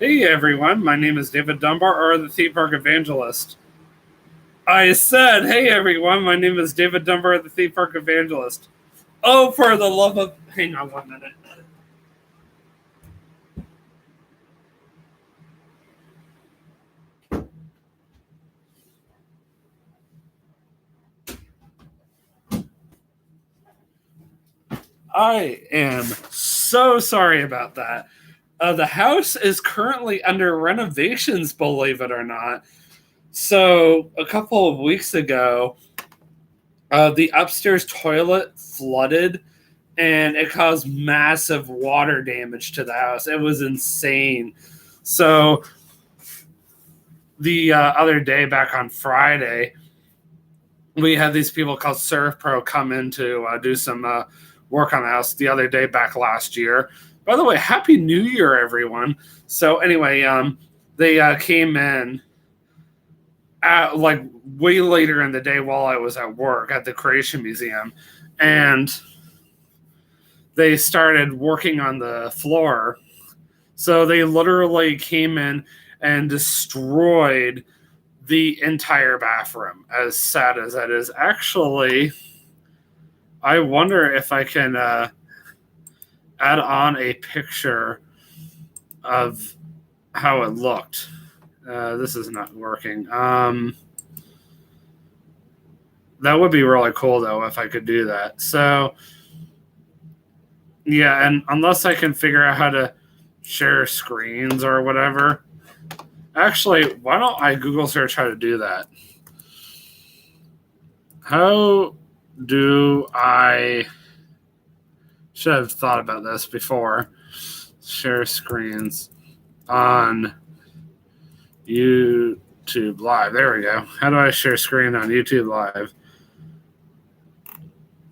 Hey everyone, my name is David Dunbar, or the Theme Park Evangelist. I said, hey everyone, my name is David Dunbar, the Theme Park Evangelist. Oh, for the love of. Hang on 1 minute. I am so sorry about that. The house is currently under renovations, believe it or not. So, a couple of weeks ago, the upstairs toilet flooded and it caused massive water damage to the house. It was insane. So, the other day, back on Friday, we had these people called Surf Pro come in to do some work on the house the other day back last year. By the way, Happy New Year, everyone. So, anyway, they came in at like way later in the day while I was at work at the Creation Museum, and they started working on the floor. So they literally came in and destroyed the entire bathroom. As sad as that is, actually, I wonder if I can add on a picture of how it looked. This is not working. That would be really cool though if I could do that. So yeah, and unless I can figure out how to share screens or whatever. Actually, why don't I Google search how to do that? How do I should have thought about this before. Share screens on YouTube Live. There we go. How do I share screen on YouTube Live?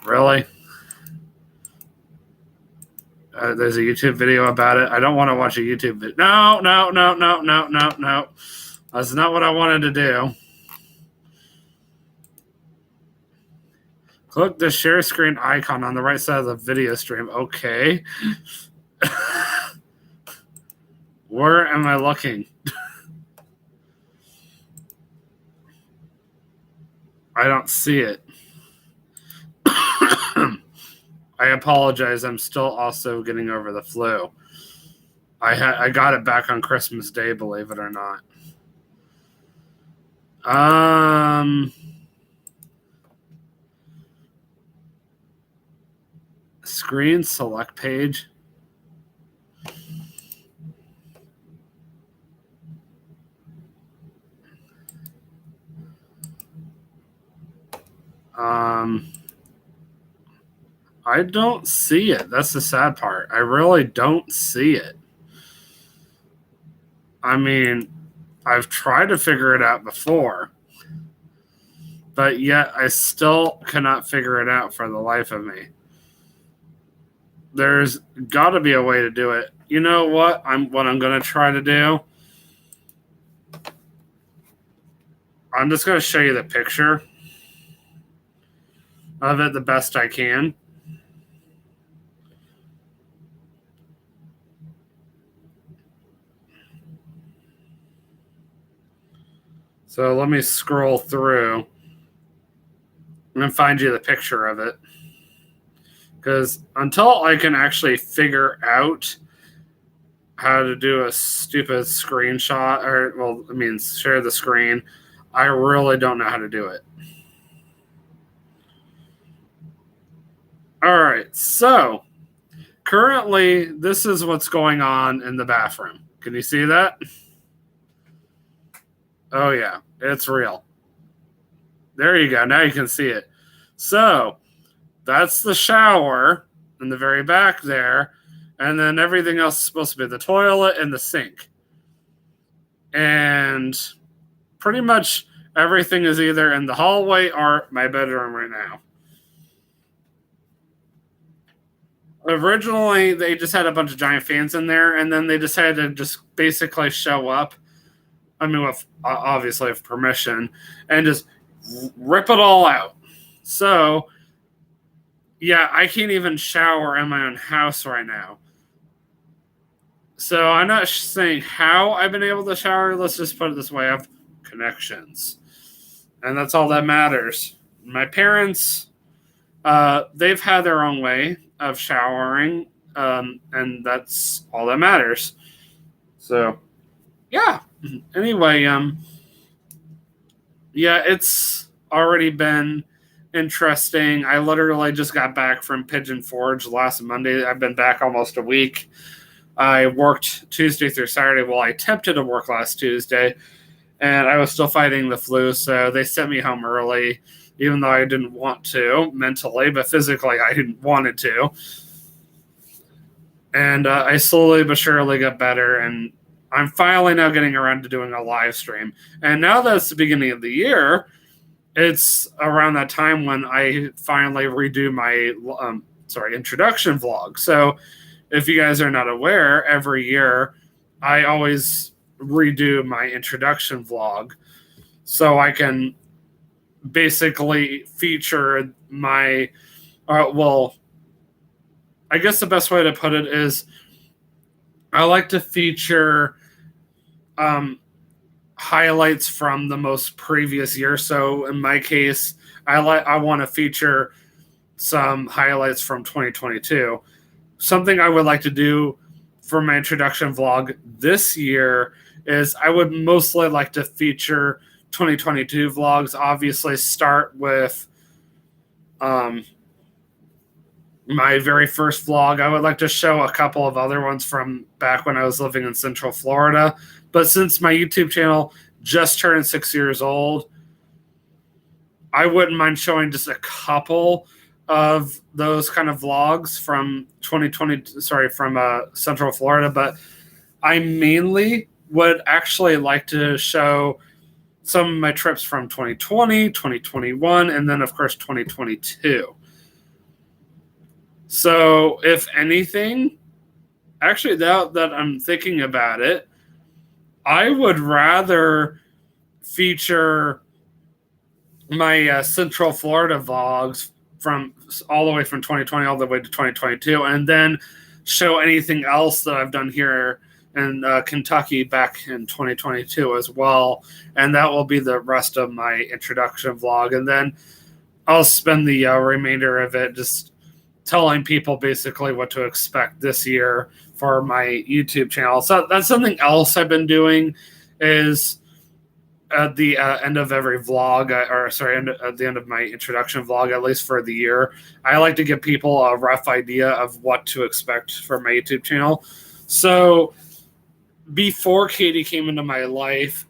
Really? There's a YouTube video about it. I don't want to watch a YouTube video. No. That's not what I wanted to do. Click the share screen icon on the right side of the video stream. Okay. Where am I looking? I don't see it. I apologize. I'm still also getting over the flu. I got it back on Christmas Day, believe it or not. Screen select page. I don't see it. That's the sad part. I really don't see it. I mean, I've tried to figure it out before, but yet I still cannot figure it out for the life of me. There's got to be a way to do it. You know what? I'm going to try to do. I'm just going to show you the picture of it the best I can. So let me scroll through and find you the picture of it. Because until I can actually figure out how to do a stupid screenshot, or, well, I mean, share the screen, I really don't know how to do it. All right, so currently, this is what's going on in the bathroom. Can you see that? Oh, yeah, it's real. There you go. Now you can see it. So that's the shower in the very back there. And then everything else is supposed to be the toilet and the sink. And pretty much everything is either in the hallway or my bedroom right now. Originally, they just had a bunch of giant fans in there, and then they decided to just basically show up. I mean, with obviously with permission, and just rip it all out. So, yeah, I can't even shower in my own house right now. So I'm not saying how I've been able to shower. Let's just put it this way: I have connections, and that's all that matters. My parents, they've had their own way of showering, and that's all that matters. So, yeah. Anyway, yeah, it's already been interesting. I literally just got back from Pigeon Forge last Monday. I've been back almost a week. I worked Tuesday through Saturday. Well, I attempted to work last Tuesday, and I was still fighting the flu, so they sent me home early, even though I didn't want to mentally, but physically I didn't wanted to. And I slowly but surely got better, and I'm finally now getting around to doing a live stream. And now that it's the beginning of the year, it's around that time when I finally redo my introduction vlog. So if you guys are not aware, every year I always redo my introduction vlog so I can basically feature my I guess the best way to put it is I like to feature highlights from the most previous year. So in my case, I want to feature some highlights from 2022. Something I would like to do for my introduction vlog this year is I would mostly like to feature 2022 vlogs. Obviously, start with my very first vlog. I would like to show a couple of other ones from back when I was living in Central Florida. But since my YouTube channel just turned 6 years old, I wouldn't mind showing just a couple of those kind of vlogs from from Central Florida. But I mainly would actually like to show some of my trips from 2020, 2021, and then, of course, 2022. So, if anything, actually, now that I'm thinking about it, I would rather feature my Central Florida vlogs from all the way from 2020 all the way to 2022, and then show anything else that I've done here in Kentucky back in 2022 as well. And that will be the rest of my introduction vlog. And then I'll spend the remainder of it just telling people basically what to expect this year for my YouTube channel. So that's something else I've been doing is at the end of every vlog, at the end of my introduction vlog, at least for the year, I like to give people a rough idea of what to expect for my YouTube channel. So before Katie came into my life,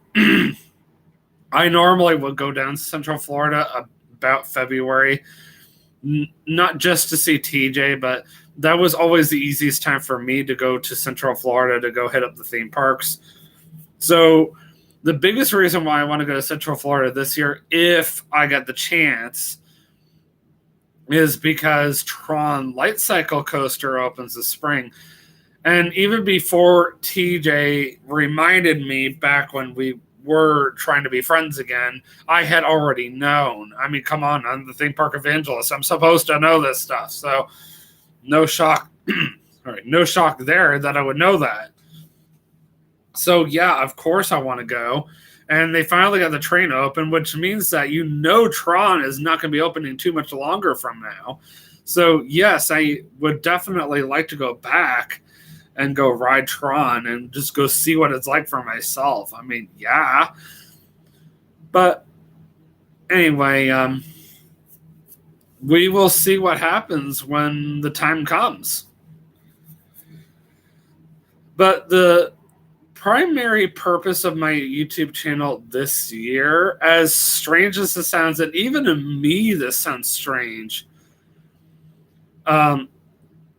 I normally would go down to Central Florida about February, not just to see TJ, but that was always the easiest time for me to go to Central Florida to go hit up the theme parks. So the biggest reason why I want to go to Central Florida this year, if I get the chance, is because Tron Light Cycle Coaster opens this spring. And even before TJ reminded me back when we were trying to be friends again, I had already known. I mean, come on, I'm the theme park evangelist. I'm supposed to know this stuff. So no shock. All right, no shock there that I would know that. So, yeah, of course I want to go. And they finally got the train open, which means that Tron is not going to be opening too much longer from now. So, yes, I would definitely like to go back and go ride Tron and just go see what it's like for myself. I mean, yeah. But anyway, we will see what happens when the time comes. But the primary purpose of my YouTube channel this year, as strange as it sounds, and even to me this sounds strange,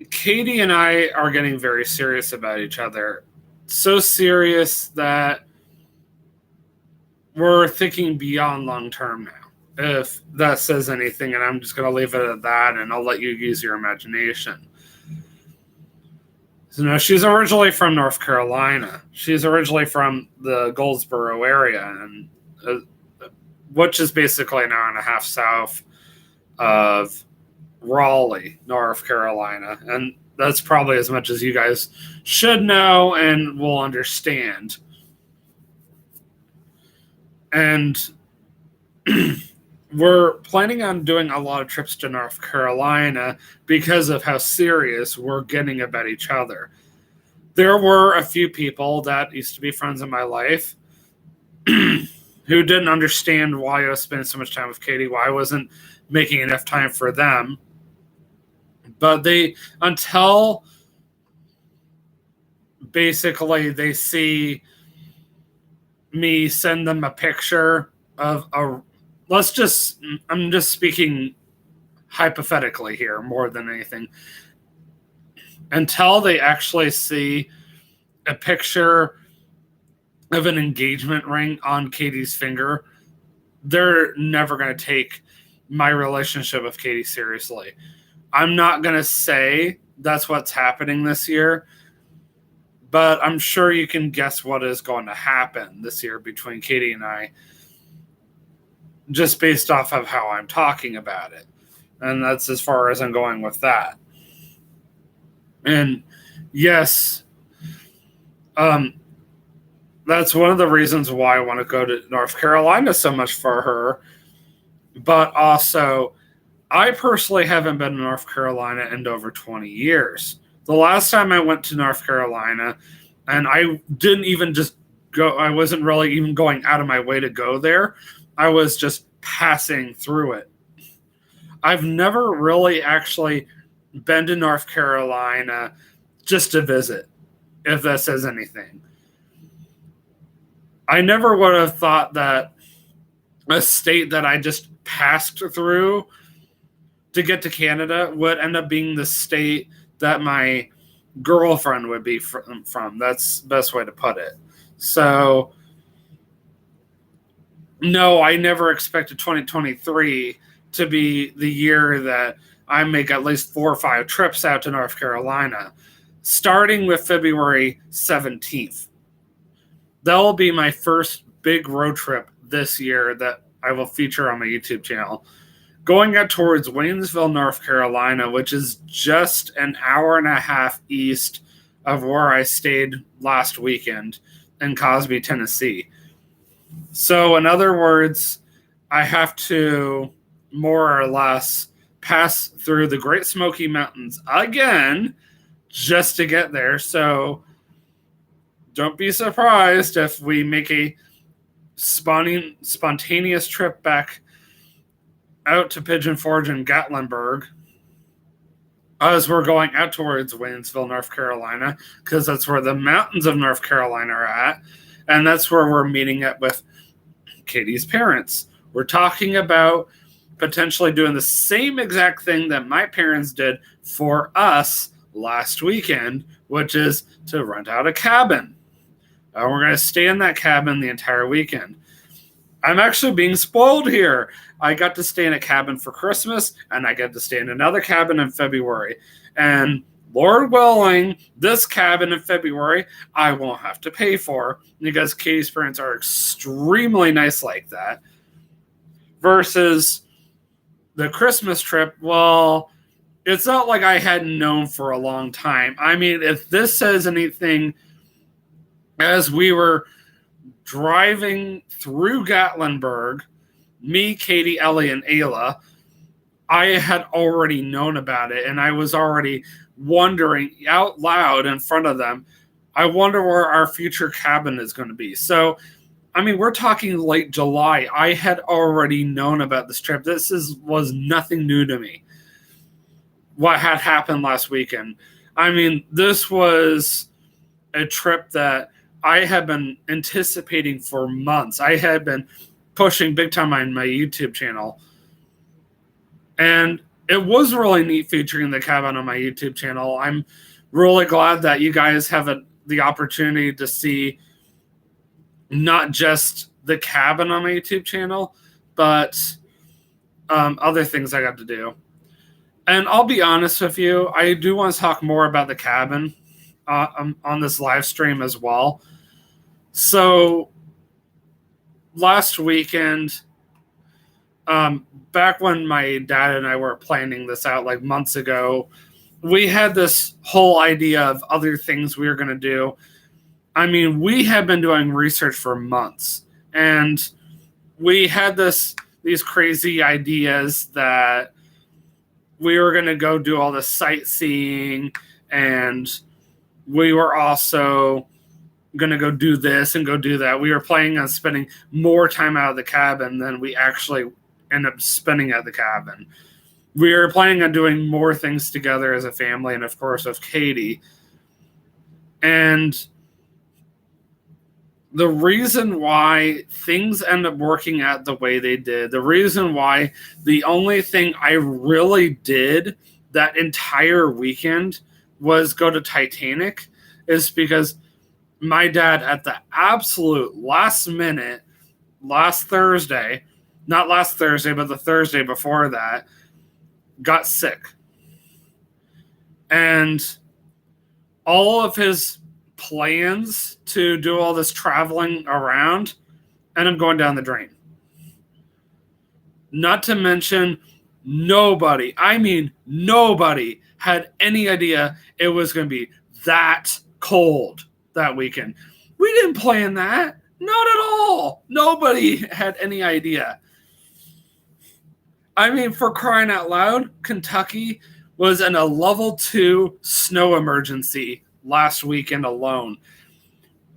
Katie and I are getting very serious about each other. So serious that we're thinking beyond long term now, if that says anything, and I'm just going to leave it at that, and I'll let you use your imagination. So, no, she's originally from North Carolina. She's originally from the Goldsboro area, and which is basically an hour and a half south of Raleigh, North Carolina. And that's probably as much as you guys should know and will understand. And we're planning on doing a lot of trips to North Carolina because of how serious we're getting about each other. There were a few people that used to be friends in my life who didn't understand why I was spending so much time with Katie, why I wasn't making enough time for them. But until basically they see me send them a picture of I'm just speaking hypothetically here more than anything. Until they actually see a picture of an engagement ring on Katie's finger, they're never going to take my relationship with Katie seriously. I'm not going to say that's what's happening this year, but I'm sure you can guess what is going to happen this year between Katie and I, just based off of how I'm talking about it. And that's as far as I'm going with that. And yes, that's one of the reasons why I want to go to North Carolina so much for her. But also, I personally haven't been to North Carolina in over 20 years. The last time I went to North Carolina, and I didn't even just go, I wasn't really even going out of my way to go there. I was just passing through it. I've never really actually been to North Carolina just to visit, if that says anything. I never would have thought that a state that I just passed through to get to Canada would end up being the state that my girlfriend would be from. That's the best way to put it. So, no, I never expected 2023 to be the year that I make at least 4 or 5 trips out to North Carolina, starting with February 17th. That will be my first big road trip this year that I will feature on my YouTube channel. Going out towards Waynesville, North Carolina, which is just an hour and a half east of where I stayed last weekend in Cosby, Tennessee. So, in other words, I have to more or less pass through the Great Smoky Mountains again just to get there. So, don't be surprised if we make a spontaneous trip back out to Pigeon Forge and Gatlinburg as we're going out towards Waynesville, North Carolina, because that's where the mountains of North Carolina are at, and that's where we're meeting up with Katie's parents. We're talking about potentially doing the same exact thing that my parents did for us last weekend, which is to rent out a cabin. We're going to stay in that cabin the entire weekend. I'm actually being spoiled here. I got to stay in a cabin for Christmas, and I got to stay in another cabin in February. And Lord willing, this cabin in February, I won't have to pay for, because Katie's parents are extremely nice like that. Versus the Christmas trip, well, it's not like I hadn't known for a long time. I mean, if this says anything, as we were driving through Gatlinburg, me, Katie, Ellie, and Ayla, I had already known about it, and I was already wondering out loud in front of them, I wonder where our future cabin is going to be. So, I mean, we're talking late July. I had already known about this trip. Was nothing new to me. What had happened last weekend. I mean, this was a trip that I had been anticipating for months. I had been pushing big time on my YouTube channel. And it was really neat featuring the cabin on my YouTube channel. I'm really glad that you guys have the opportunity to see not just the cabin on my YouTube channel, but other things I got to do. And I'll be honest with you, I do want to talk more about the cabin on this live stream as well. So last weekend, back when my dad and I were planning this out like months ago, we had this whole idea of other things we were going to do. I mean, we had been doing research for months, and we had these crazy ideas that we were going to go do all this sightseeing, and we were also going to go do this and go do that. We were planning on spending more time out of the cabin than we actually end up spending at the cabin. We were planning on doing more things together as a family, and of course with Katie. And the reason why things end up working out the way they did, the reason why the only thing I really did that entire weekend was go to Titanic is because my dad, at the absolute last minute, last Thursday, not last Thursday, but the Thursday before that, got sick. And all of his plans to do all this traveling around ended up going down the drain. Not to mention, nobody had any idea it was going to be that cold that weekend. We didn't plan that. Not at all. Nobody had any idea. I mean, for crying out loud, Kentucky was in a level 2 snow emergency last weekend alone.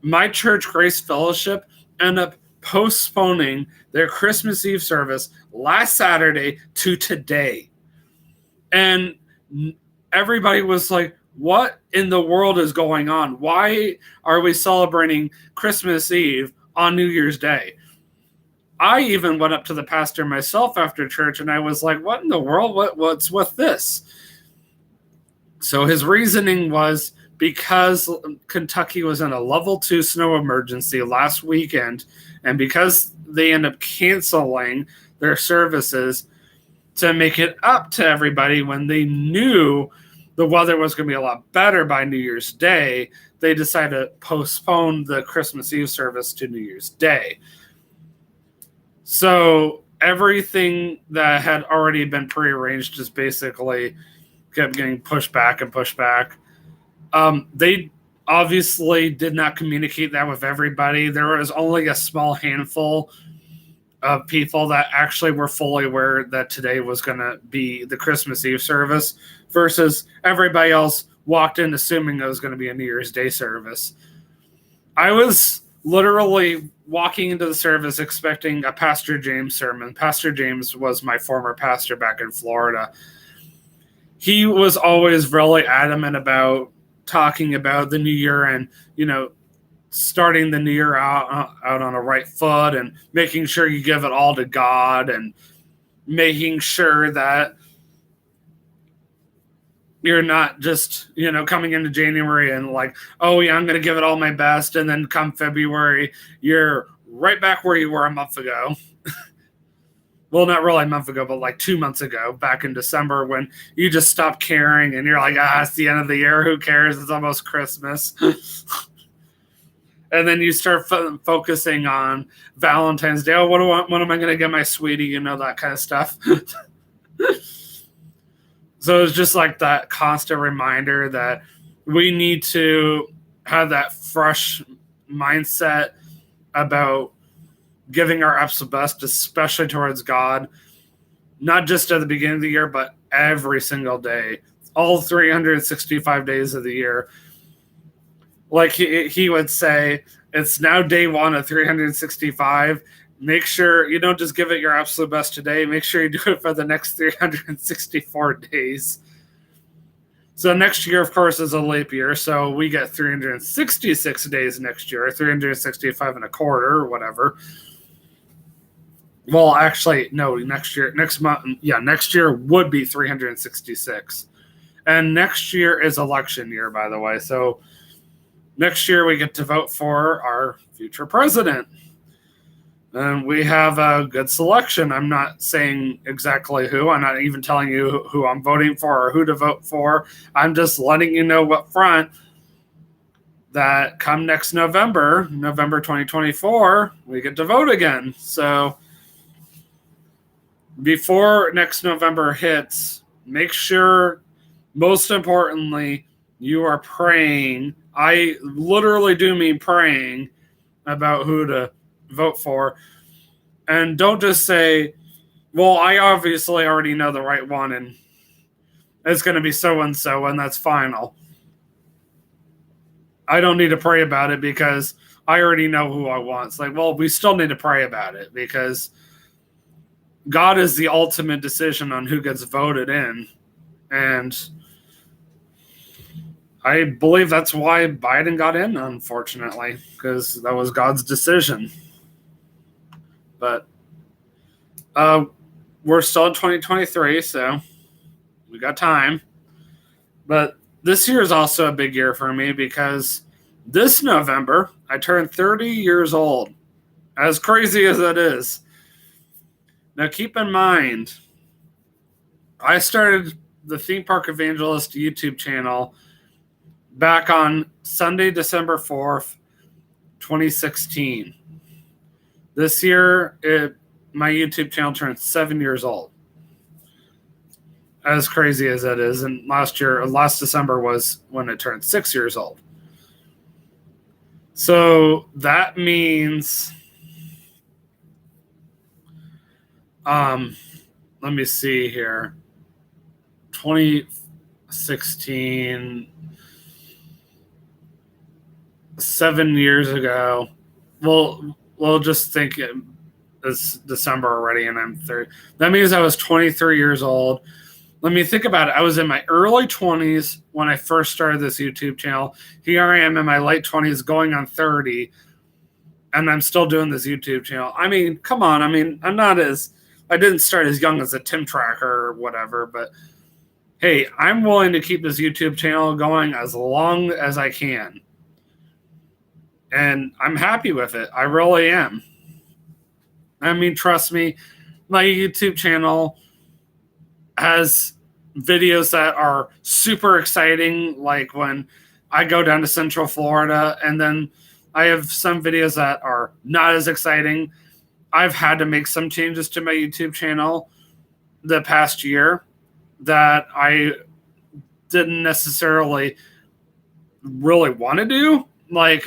My church, Grace Fellowship, ended up postponing their Christmas Eve service last Saturday to today. And everybody was like, what in the world is going on? Why are we celebrating Christmas Eve on New Year's Day? I even went up to the pastor myself after church, and I was like, what in the world? What's with this? So his reasoning was because Kentucky was in a level 2 snow emergency last weekend, and because they ended up canceling their services to make it up to everybody when they knew the weather was going to be a lot better by New Year's Day, they decided to postpone the Christmas Eve service to New Year's Day. So everything that had already been prearranged just basically kept getting pushed back and pushed back. They obviously did not communicate that with everybody. There was only a small handful of people that actually were fully aware that today was going to be the Christmas Eve service versus everybody else walked in assuming it was going to be a New Year's Day service. I was literally walking into the service expecting a Pastor James sermon. Pastor James was my former pastor back in Florida. He was always really adamant about talking about the new year and, starting the new year out on a right foot and making sure you give it all to God and making sure that you're not just, coming into January and like, oh yeah, I'm going to give it all my best. And then come February, you're right back where you were a month ago. Well, not really a month ago, but like 2 months ago, back in December, when you just stopped caring and you're like, it's the end of the year. Who cares? It's almost Christmas. And then you start focusing on Valentine's Day. Oh, what am I going to get my sweetie? That kind of stuff. So it's just like that constant reminder that we need to have that fresh mindset about giving our absolute best, especially towards God, not just at the beginning of the year, but every single day, all 365 days of the year. Like he would say, it's now day 1 of 365. Make sure you don't just give it your absolute best today. Make sure you do it for the next 364 days. So next year, of course, is a leap year. So we get 366 days next year, 365 and a quarter or whatever. Well, actually, no, next year would be 366. And next year is election year, by the way. So next year we get to vote for our future president. And we have a good selection. I'm not saying exactly who. I'm not even telling you who I'm voting for or who to vote for. I'm just letting you know up front that come next November 2024, we get to vote again. So before next November hits, make sure most importantly, you are praying. I literally do mean praying about who to vote for. And don't just say, well, I obviously already know the right one and it's going to be so and so, and that's final. I don't need to pray about it because I already know who I want. It's like, well, we still need to pray about it because God is the ultimate decision on who gets voted in. And I believe that's why Biden got in, unfortunately, because that was God's decision. But we're still in 2023, so we got time. But this year is also a big year for me because this November, I turned 30 years old. As crazy as that is. Now, keep in mind, I started the Theme Park Evangelist YouTube channel back on Sunday, December 4th, 2016. This year, my YouTube channel turned 7 years old. As crazy as that is. And last December was when it turned 6 years old. So that means, let me see here, 2016, 7 years ago. We'll just think it's December already and I'm 30. That means I was 23 years old. Let me think about it. I was in my early 20s when I first started this YouTube channel. Here I am in my late 20s going on 30, and I'm still doing this YouTube channel. I mean, come on. I mean, I didn't start as young as a Tim Tracker or whatever, but hey, I'm willing to keep this YouTube channel going as long as I can. And I'm happy with it. I really am. I mean, trust me, my YouTube channel has videos that are super exciting, like when I go down to Central Florida, and then I have some videos that are not as exciting. I've had to make some changes to my YouTube channel the past year that I didn't necessarily really want to do. Like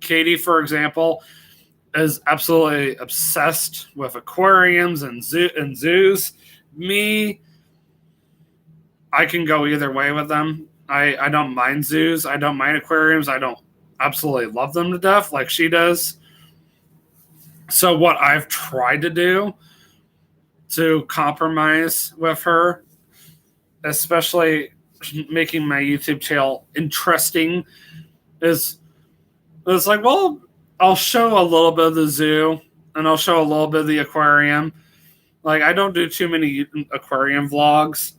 Katie, for example, is absolutely obsessed with aquariums and zoos. Me, I can go either way with them. I don't mind zoos. I don't mind aquariums. I don't absolutely love them to death like she does. So what I've tried to do to compromise with her, especially making my YouTube channel interesting, is it's like, well, I'll show a little bit of the zoo and I'll show a little bit of the aquarium. Like, I don't do too many aquarium vlogs.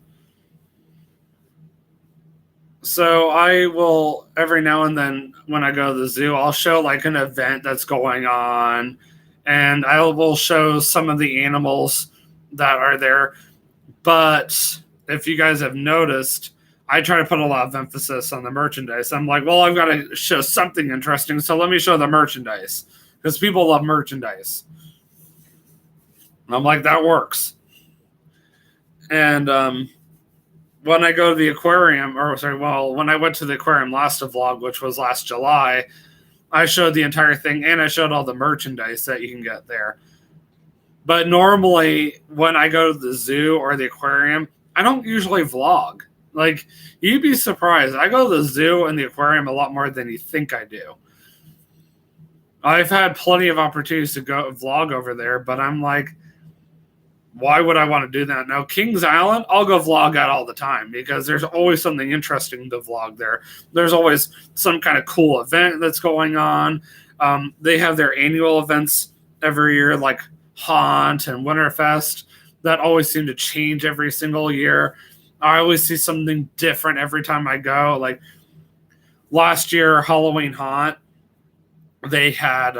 So I will, every now and then when I go to the zoo, I'll show like an event that's going on, and I will show some of the animals that are there. But if you guys have noticed, I try to put a lot of emphasis on the merchandise. I'm like, well, I've got to show something interesting, so let me show the merchandise, because people love merchandise. And I'm like, that works. And when I go to the aquarium, when I went to the aquarium last vlog, which was last July, I showed the entire thing, and I showed all the merchandise that you can get there. But normally, when I go to the zoo or the aquarium, I don't usually vlog. Like, you'd be surprised. I go to the zoo and the aquarium a lot more than you think I do. I've had plenty of opportunities to go vlog over there, but I'm like, why would I want to do that? Now, Kings Island, I'll go vlog at all the time because there's always something interesting to vlog there. There's always some kind of cool event that's going on. They have their annual events every year, like Haunt and Winterfest, that always seem to change every single year. I always see something different every time I go. Like last year, Halloween Haunt, they had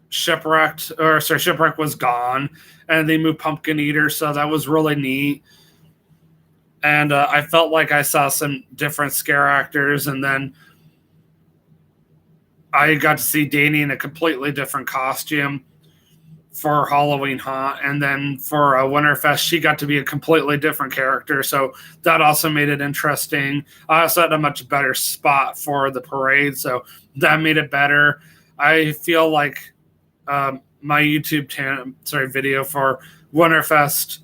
Shipwreck was gone, and they moved Pumpkin Eater, so that was really neat. And I felt like I saw some different scare actors, and then I got to see Danny in a completely different costume. for Halloween Haunt, and then for Winterfest, she got to be a completely different character, so that also made it interesting. I also had a much better spot for the parade, so that made it better. I feel like my YouTube video for Winterfest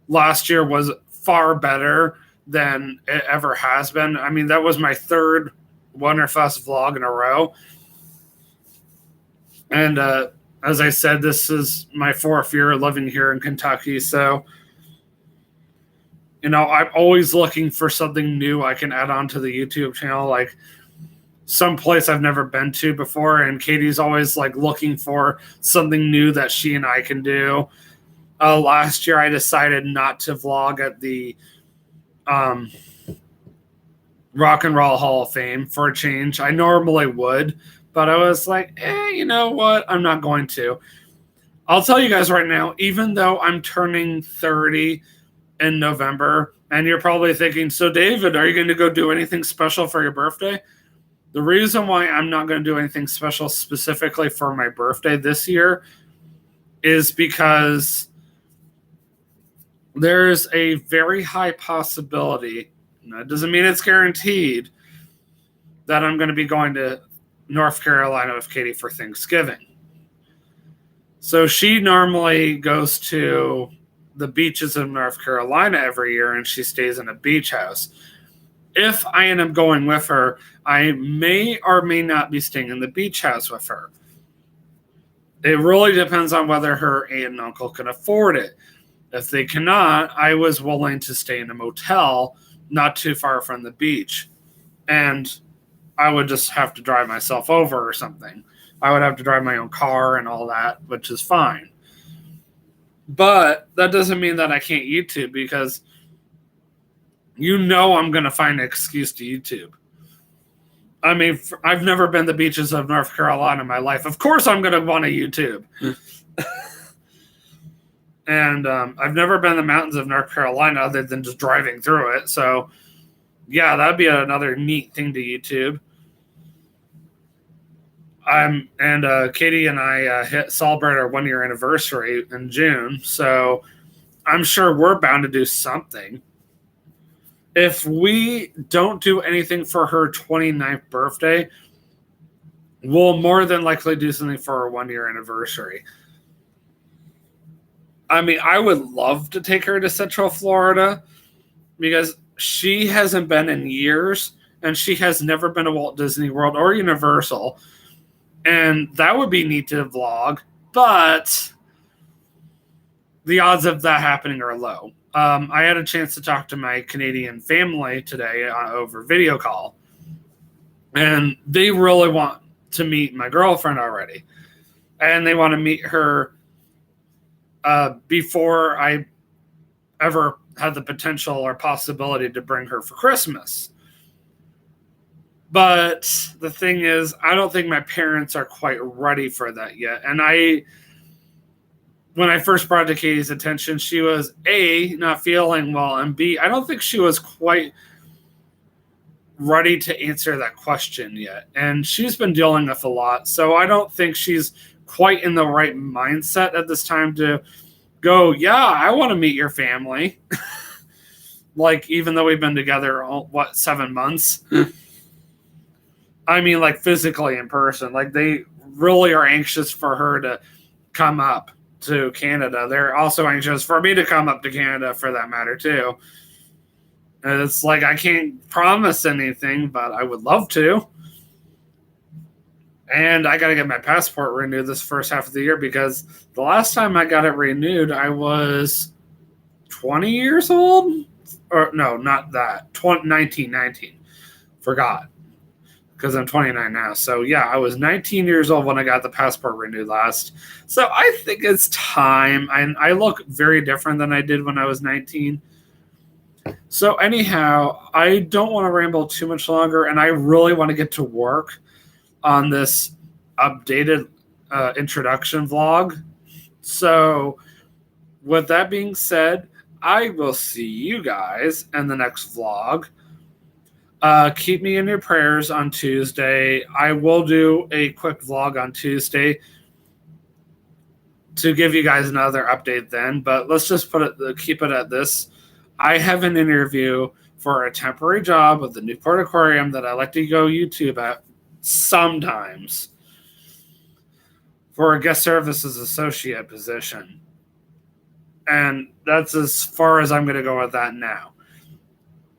last year was far better than it ever has been. I mean, that was my third Winterfest vlog in a row, and as I said, this is my fourth year living here in Kentucky. So, I'm always looking for something new I can add on to the YouTube channel, like some place I've never been to before. And Katie's always like looking for something new that she and I can do. Last year, I decided not to vlog at the Rock and Roll Hall of Fame for a change. I normally would, but I was like, you know what? I'm not going to. I'll tell you guys right now, even though I'm turning 30 in November, and you're probably thinking, so David, are you going to go do anything special for your birthday? The reason why I'm not going to do anything special specifically for my birthday this year is because there's a very high possibility, that doesn't mean it's guaranteed, that I'm going to be going to North Carolina with Katie for Thanksgiving. So she normally goes to the beaches of North Carolina every year, and she stays in a beach house. If I end up going with her, I may or may not be staying in the beach house with her. It really depends on whether her aunt and uncle can afford it. If they cannot, I was willing to stay in a motel not too far from the beach. And I would just have to drive myself over or something. I would have to drive my own car and all that, which is fine. But that doesn't mean that I can't YouTube, because I'm going to find an excuse to YouTube. I mean, I've never been to the beaches of North Carolina in my life. Of course I'm going to want to YouTube. And I've never been to the mountains of North Carolina other than just driving through it. So, yeah, that'd be another neat thing to YouTube. Katie and I celebrate our 1-year anniversary in June. So I'm sure we're bound to do something. If we don't do anything for her 29th birthday, we'll more than likely do something for our 1-year anniversary. I mean, I would love to take her to Central Florida because she hasn't been in years, and she has never been to Walt Disney World or Universal. And that would be neat to vlog, but the odds of that happening are low. I had a chance to talk to my Canadian family today over video call, and they really want to meet my girlfriend already. And they want to meet her before I ever had the potential or possibility to bring her for Christmas. But the thing is, I don't think my parents are quite ready for that yet. And when I first brought it to Katie's attention, she was A, not feeling well, and B, I don't think she was quite ready to answer that question yet. And she's been dealing with a lot, so I don't think she's quite in the right mindset at this time to go, yeah, I want to meet your family. Like, even though we've been together, 7 months? I mean, like, physically in person. Like, they really are anxious for her to come up to Canada. They're also anxious for me to come up to Canada, for that matter, too. And it's like, I can't promise anything, but I would love to. And I got to get my passport renewed this first half of the year, because the last time I got it renewed, I was 20 years old. Or no, not that. 19. Forgot. Because I'm 29 now. So, yeah, I was 19 years old when I got the passport renewed last. So, I think it's time. And I look very different than I did when I was 19. So, anyhow, I don't want to ramble too much longer. And I really want to get to work on this updated introduction vlog. So, with that being said, I will see you guys in the next vlog. Keep me in your prayers on Tuesday. I will do a quick vlog on Tuesday. to give you guys another update then, but let's just keep it at this. I have an interview for a temporary job with the Newport Aquarium that I like to go YouTube at sometimes for a guest services associate position. And that's as far as I'm going to go with that now.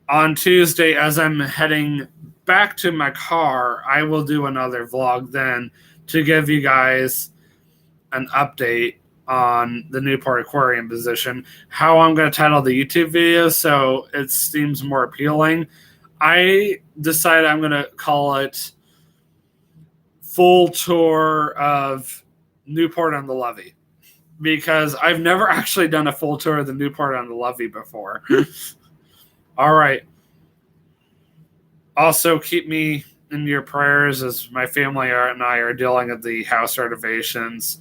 On Tuesday, as I'm heading back to my car, I will do another vlog then to give you guys an update on the Newport Aquarium position, how I'm going to title the YouTube video so it seems more appealing. I decided I'm going to call it Full Tour of Newport on the Levee, because I've never actually done a full tour of the Newport on the Levee before. All right. Also, keep me in your prayers as my family and I are dealing with the house renovations.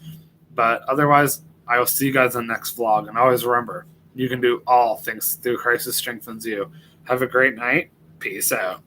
But otherwise, I will see you guys in the next vlog. And always remember, you can do all things through Christ who strengthens you. Have a great night. Peace out.